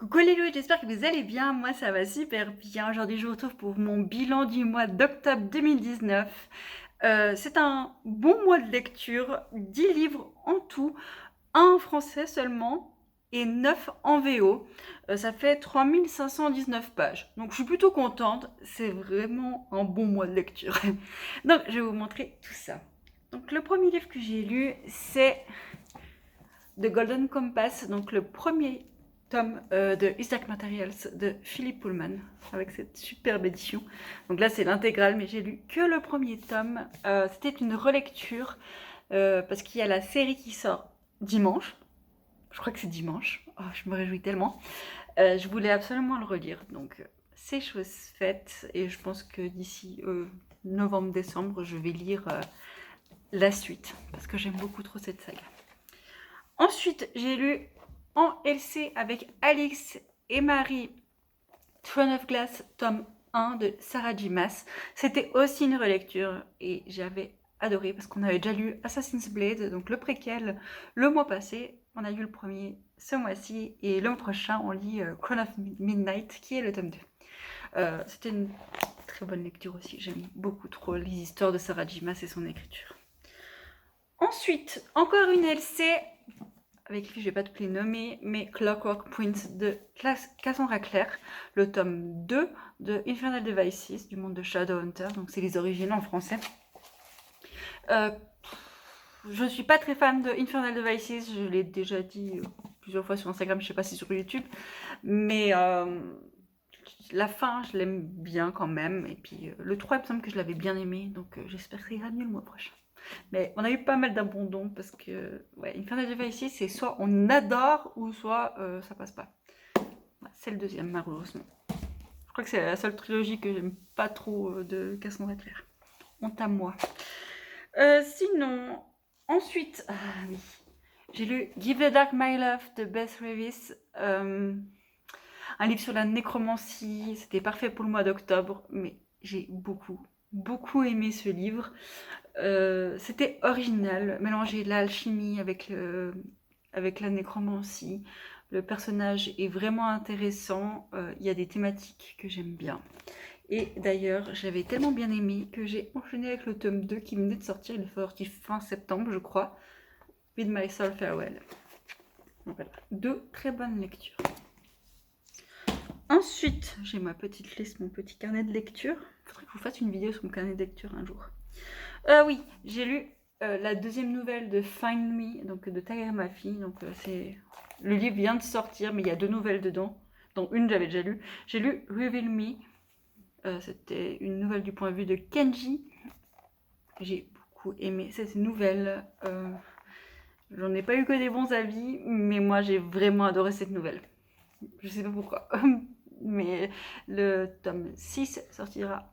Coucou les loups, j'espère que vous allez bien. Moi, ça va super bien. Aujourd'hui, je vous retrouve pour mon bilan du mois d'octobre 2019. C'est un bon mois de lecture, 10 livres en tout, un en français seulement et 9 en VO. Ça fait 3519 pages. Donc, je suis plutôt contente. C'est vraiment un bon mois de lecture. Donc, je vais vous montrer tout ça. Donc, le premier livre que j'ai lu, c'est The Golden Compass, donc le premier tome de Isaac Materials de Philip Pullman, avec cette superbe édition. Donc là, c'est l'intégrale, mais j'ai lu que le premier tome. C'était une relecture, parce qu'il y a la série qui sort dimanche. Je crois que c'est dimanche. Oh, je me réjouis tellement. Je voulais absolument le relire, donc c'est chose faite. Et je pense que d'ici novembre-décembre, je vais lire la suite, parce que j'aime beaucoup trop cette saga. Ensuite, j'ai lu en LC avec Alix et Marie Throne of Glass, tome 1 de Sarah J. Maas. C'était aussi une relecture et j'avais adoré parce qu'on avait déjà lu Assassin's Blade, donc le préquel, le mois passé. On a lu le premier ce mois-ci et le mois prochain, on lit Crown of Midnight qui est le tome 2. C'était une très bonne lecture aussi. J'aime beaucoup trop les histoires de Sarah J. Maas et son écriture. Ensuite, encore une LC avec lui, je vais pas toutes les nommer, mais Clockwork Prince de Cassandra Clare, le tome 2 de Infernal Devices, du monde de Shadowhunter, donc c'est les origines en français. Je suis pas très fan de Infernal Devices, je l'ai déjà dit plusieurs fois sur Instagram, je sais pas si sur YouTube, mais la fin, je l'aime bien quand même, et puis le 3, il me semble que je l'avais bien aimé, donc j'espère que ça ira mieux le mois prochain. Mais on a eu pas mal d'abandon parce que ouais, Infernal Devices, c'est soit on adore ou soit ça passe pas. Ouais, c'est le deuxième, malheureusement. Je crois que c'est la seule trilogie que j'aime pas trop de Cassandra Clare. Honte à moi. Sinon, ensuite, oui, j'ai lu Give the Dark My Love de Beth Revis. Un livre sur la nécromancie. C'était parfait pour le mois d'octobre, mais j'ai beaucoup aimé ce livre. C'était original, mélanger l'alchimie avec la nécromancie. Le personnage est vraiment intéressant. Il y a des thématiques que j'aime bien. Et d'ailleurs, j'avais tellement bien aimé que j'ai enchaîné avec le tome 2 qui venait de sortir. Il est sorti fin septembre, je crois. With My Soul Farewell. Donc voilà, 2 très bonnes lectures. Ensuite, j'ai ma petite liste, mon petit carnet de lecture. Il faudrait que je vous fasse une vidéo sur mon carnet de lecture un jour. Oui, j'ai lu la deuxième nouvelle de Find Me, donc de Taher Mafi. Donc c'est le livre vient de sortir, mais il y a 2 nouvelles dedans. Dont une j'avais déjà lu. J'ai lu Reveal Me. C'était une nouvelle du point de vue de Kenji. J'ai beaucoup aimé cette nouvelle. J'en ai pas eu que des bons avis, mais moi j'ai vraiment adoré cette nouvelle. Je sais pas pourquoi. Mais le tome 6 sortira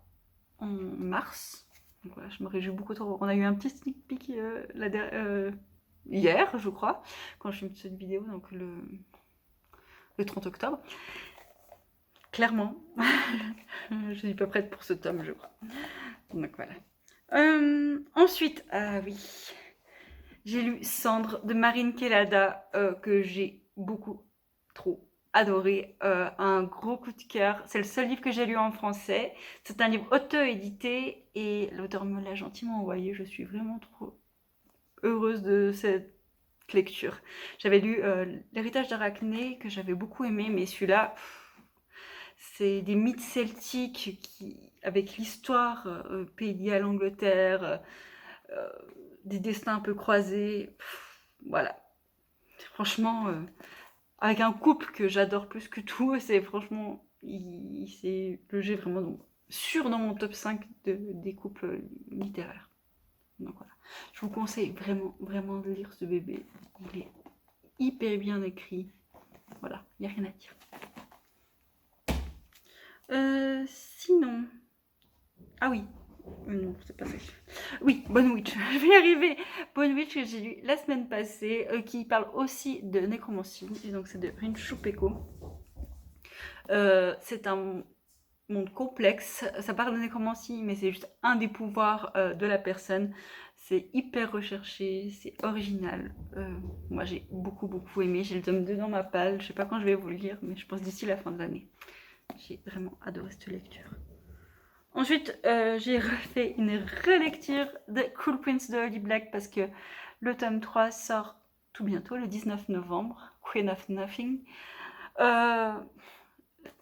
en mars. Donc voilà, je me réjouis beaucoup trop. On a eu un petit sneak peek hier, je crois, quand je filme cette vidéo, donc le 30 octobre. Clairement, je suis pas prête pour ce tome, je crois. Donc voilà. Ensuite, ah oui, j'ai lu Cendre de Marine Kelada, que j'ai beaucoup trop adoré, un gros coup de cœur. C'est le seul livre que j'ai lu en français. C'est un livre auto-édité et l'auteur me l'a gentiment envoyé. Je suis vraiment trop heureuse de cette lecture. J'avais lu L'héritage d'Arachné que j'avais beaucoup aimé, mais celui-là, c'est des mythes celtiques avec l'histoire pays lié à l'Angleterre, des destins un peu croisés. Voilà. Franchement, avec un couple que j'adore plus que tout, c'est franchement, il s'est logé vraiment sûr dans mon top 5 des couples littéraires. Donc voilà. Je vous conseille vraiment de lire ce bébé. Il est hyper bien écrit. Voilà, il n'y a rien à dire. Sinon... Ah oui, non, c'est pas ça. Oui, Bonne Witch, je vais y arriver. Bonne Witch que j'ai lu la semaine passée, qui parle aussi de nécromancie, et donc c'est de Rin Chupeko. C'est un monde complexe. Ça parle de nécromancie, mais c'est juste un des pouvoirs de la personne. C'est hyper recherché, c'est original. Moi, j'ai beaucoup aimé. J'ai le tome 2 dans ma palle. Je sais pas quand je vais vous le lire, mais je pense d'ici la fin de l'année. J'ai vraiment adoré cette lecture. Ensuite, j'ai refait une relecture de Cruel Prince de Holly Black parce que le tome 3 sort tout bientôt, le 19 novembre, Queen of Nothing.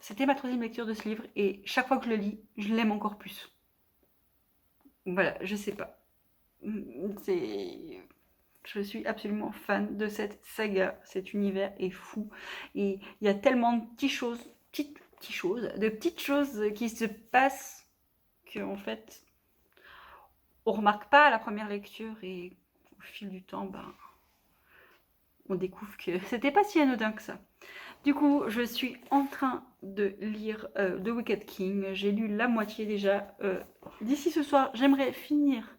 C'était ma 3e lecture de ce livre et chaque fois que je le lis, je l'aime encore plus. Voilà, je sais pas. Je suis absolument fan de cette saga. Cet univers est fou. Et il y a tellement de petites choses qui se passent qu'en fait, on remarque pas à la première lecture et au fil du temps, on découvre que c'était pas si anodin que ça. Du coup, je suis en train de lire The Wicked King. J'ai lu la moitié déjà. D'ici ce soir, j'aimerais finir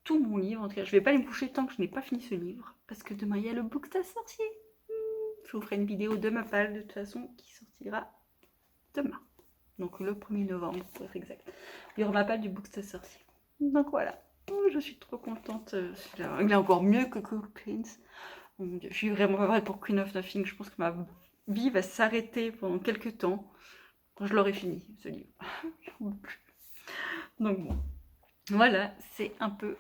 tout mon livre. En tout cas, je vais pas aller me coucher tant que je n'ai pas fini ce livre. Parce que demain, il y a le Booksta sorcier. Je vous ferai une vidéo de ma palle, de toute façon, qui sortira demain. Donc le 1er novembre, pour être exact. Il y aura ma palle du Booksta sorcier. Donc voilà. Je suis trop contente. Il est encore mieux que Cool Prince. Oh mon Dieu, je suis vraiment pas prête pour Queen of Nothing. Je pense que ma vie va s'arrêter pendant quelques temps quand je l'aurai fini, ce livre. Donc bon, voilà, c'est un peu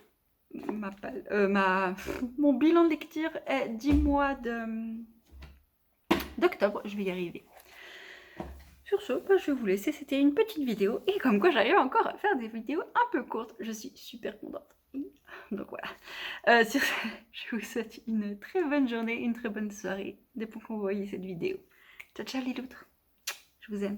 mon bilan de lecture est 10 mois d'octobre. Je vais y arriver. Sur ce, je vais vous laisser. C'était une petite vidéo. Et comme quoi, j'arrive encore à faire des vidéos un peu courtes. Je suis super contente. Donc voilà. Sur ce, je vous souhaite une très bonne journée, une très bonne soirée, dès qu'on voit cette vidéo. Ciao, ciao les loutres. Je vous aime.